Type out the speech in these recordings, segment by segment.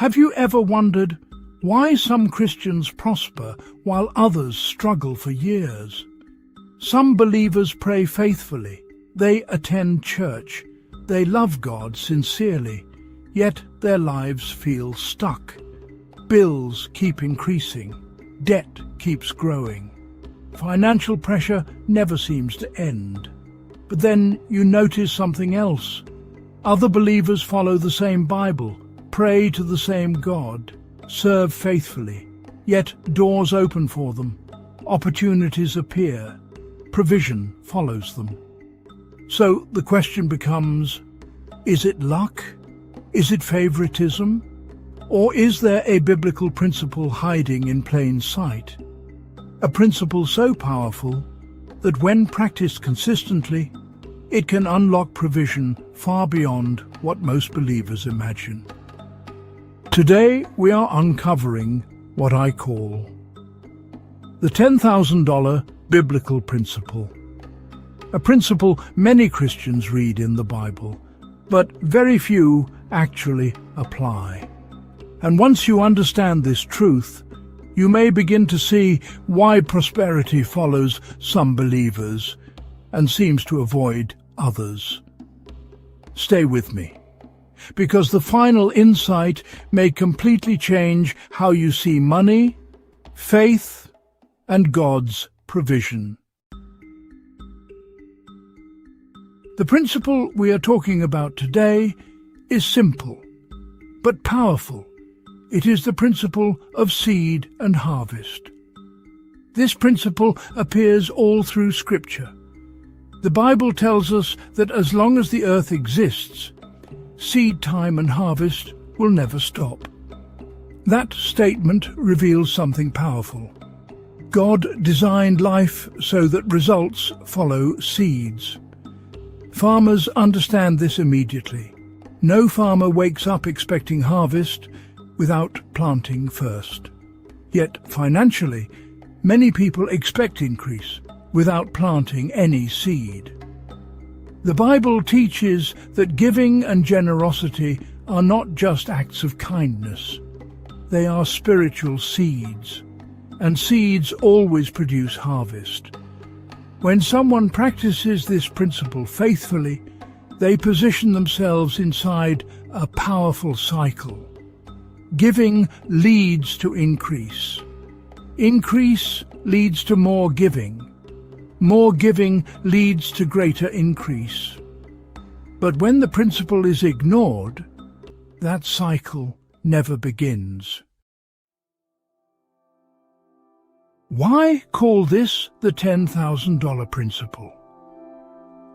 Have you ever wondered why some Christians prosper while others struggle for years? Some believers pray faithfully, they attend church, they love God sincerely, yet their lives feel stuck. Bills keep increasing, debt keeps growing. Financial pressure never seems to end. But then you notice something else. Other believers follow the same Bible, pray to the same God, serve faithfully, yet doors open for them, opportunities appear, provision follows them. So the question becomes, is it luck? Is it favoritism? Or is there a biblical principle hiding in plain sight? A principle so powerful that when practiced consistently, it can unlock provision far beyond what most believers imagine. Today we are uncovering what I call the $10,000 biblical principle. A principle many Christians read in the Bible, but very few actually apply. And once you understand this truth, you may begin to see why prosperity follows some believers and seems to avoid others. Stay with me, because the final insight may completely change how you see money, faith, and God's provision. The principle we are talking about today is simple, but powerful. It is the principle of seed and harvest. This principle appears all through Scripture. The Bible tells us that as long as the earth exists, seed time and harvest will never stop. That statement reveals something powerful. God designed life so that results follow seeds. Farmers understand this immediately. No farmer wakes up expecting harvest without planting first. Yet financially, many people expect increase without planting any seed. The Bible teaches that giving and generosity are not just acts of kindness. They are spiritual seeds, and seeds always produce harvest. When someone practices this principle faithfully, they position themselves inside a powerful cycle. Giving leads to increase. Increase leads to more giving. More giving leads to greater increase. But when the principle is ignored, that cycle never begins. Why call this the $10,000 principle?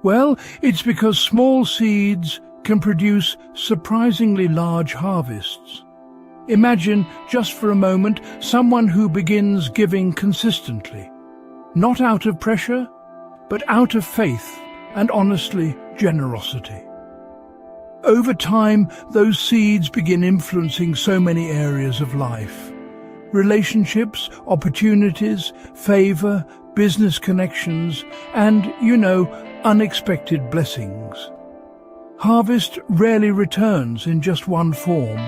Well, it's because small seeds can produce surprisingly large harvests. Imagine, just for a moment, someone who begins giving consistently. Not out of pressure, but out of faith and, honestly, generosity. Over time, those seeds begin influencing so many areas of life. Relationships, opportunities, favor, business connections, and, unexpected blessings. Harvest rarely returns in just one form.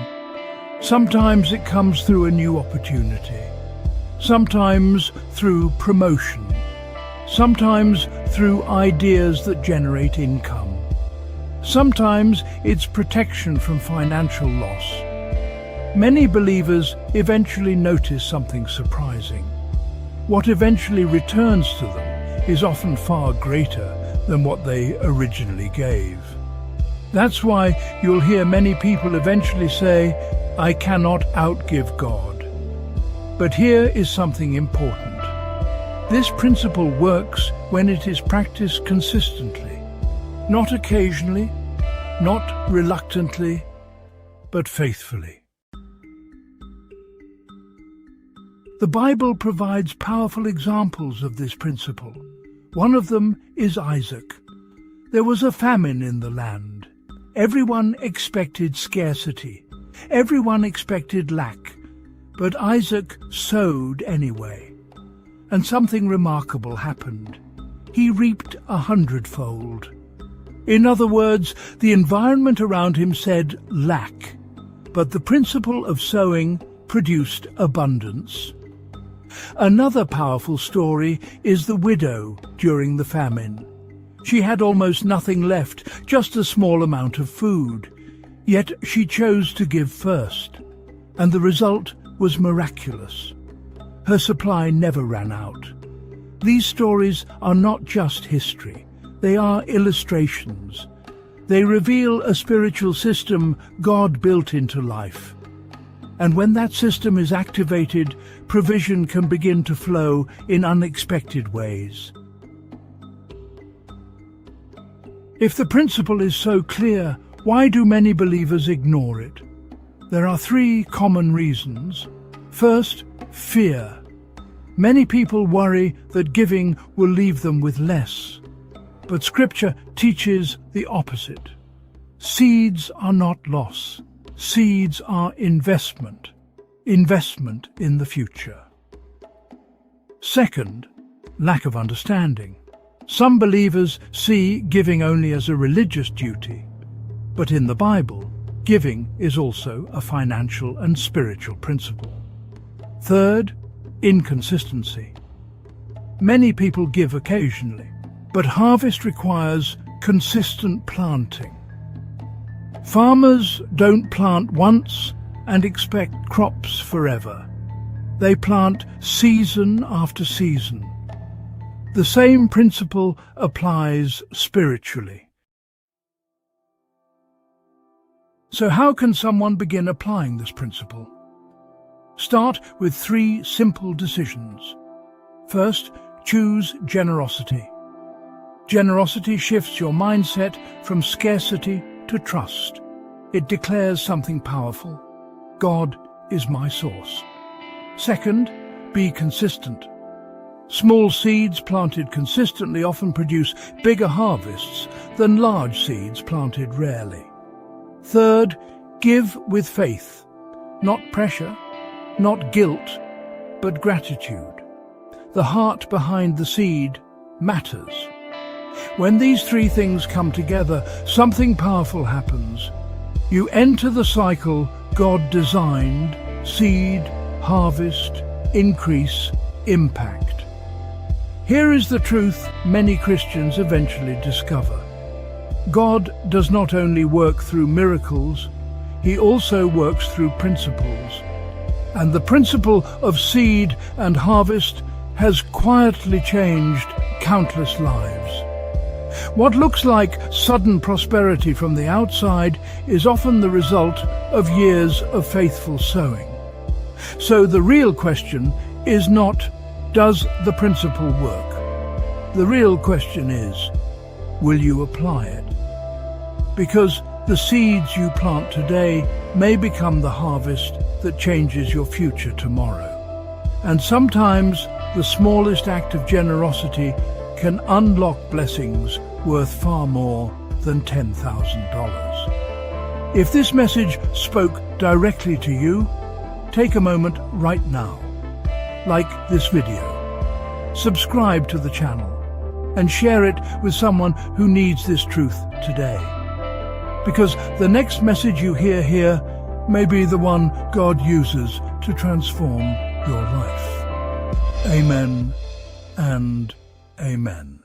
Sometimes it comes through a new opportunity. Sometimes through promotion, sometimes through ideas that generate income. Sometimes it's protection from financial loss. Many believers eventually notice something surprising. What eventually returns to them is often far greater than what they originally gave. That's why you'll hear many people eventually say, "I cannot outgive God." But here is something important. This principle works when it is practiced consistently, not occasionally, not reluctantly, but faithfully. The Bible provides powerful examples of this principle. One of them is Isaac. There was a famine in the land. Everyone expected scarcity. Everyone expected lack. But Isaac sowed anyway, and something remarkable happened. He reaped 100-fold. In other words, the environment around him said lack, but the principle of sowing produced abundance. Another powerful story is the widow during the famine. She had almost nothing left, just a small amount of food. Yet she chose to give first, and the result was miraculous. Her supply never ran out. These stories are not just history, they are illustrations. They reveal a spiritual system God built into life. And when that system is activated, provision can begin to flow in unexpected ways. If the principle is so clear, why do many believers ignore it? There are three common reasons. First, fear. Many people worry that giving will leave them with less. But Scripture teaches the opposite. Seeds are not loss. Seeds are investment. Investment in the future. Second, lack of understanding. Some believers see giving only as a religious duty. But in the Bible, giving is also a financial and spiritual principle. Third, inconsistency. Many people give occasionally, but harvest requires consistent planting. Farmers don't plant once and expect crops forever. They plant season after season. The same principle applies spiritually. So how can someone begin applying this principle? Start with 3 simple decisions. First, choose generosity. Generosity shifts your mindset from scarcity to trust. It declares something powerful. God is my source. Second, be consistent. Small seeds planted consistently often produce bigger harvests than large seeds planted rarely. Third, give with faith. Not pressure, not guilt, but gratitude. The heart behind the seed matters. When these 3 things come together, something powerful happens. You enter the cycle God designed: seed, harvest, increase, impact. Here is the truth many Christians eventually discover. God does not only work through miracles, He also works through principles. And the principle of seed and harvest has quietly changed countless lives. What looks like sudden prosperity from the outside is often the result of years of faithful sowing. So the real question is not, does the principle work? The real question is, will you apply it? Because the seeds you plant today may become the harvest that changes your future tomorrow. And sometimes the smallest act of generosity can unlock blessings worth far more than $10,000. If this message spoke directly to you, take a moment right now. Like this video, subscribe to the channel, and share it with someone who needs this truth today. Because the next message you hear here may be the one God uses to transform your life. Amen and amen.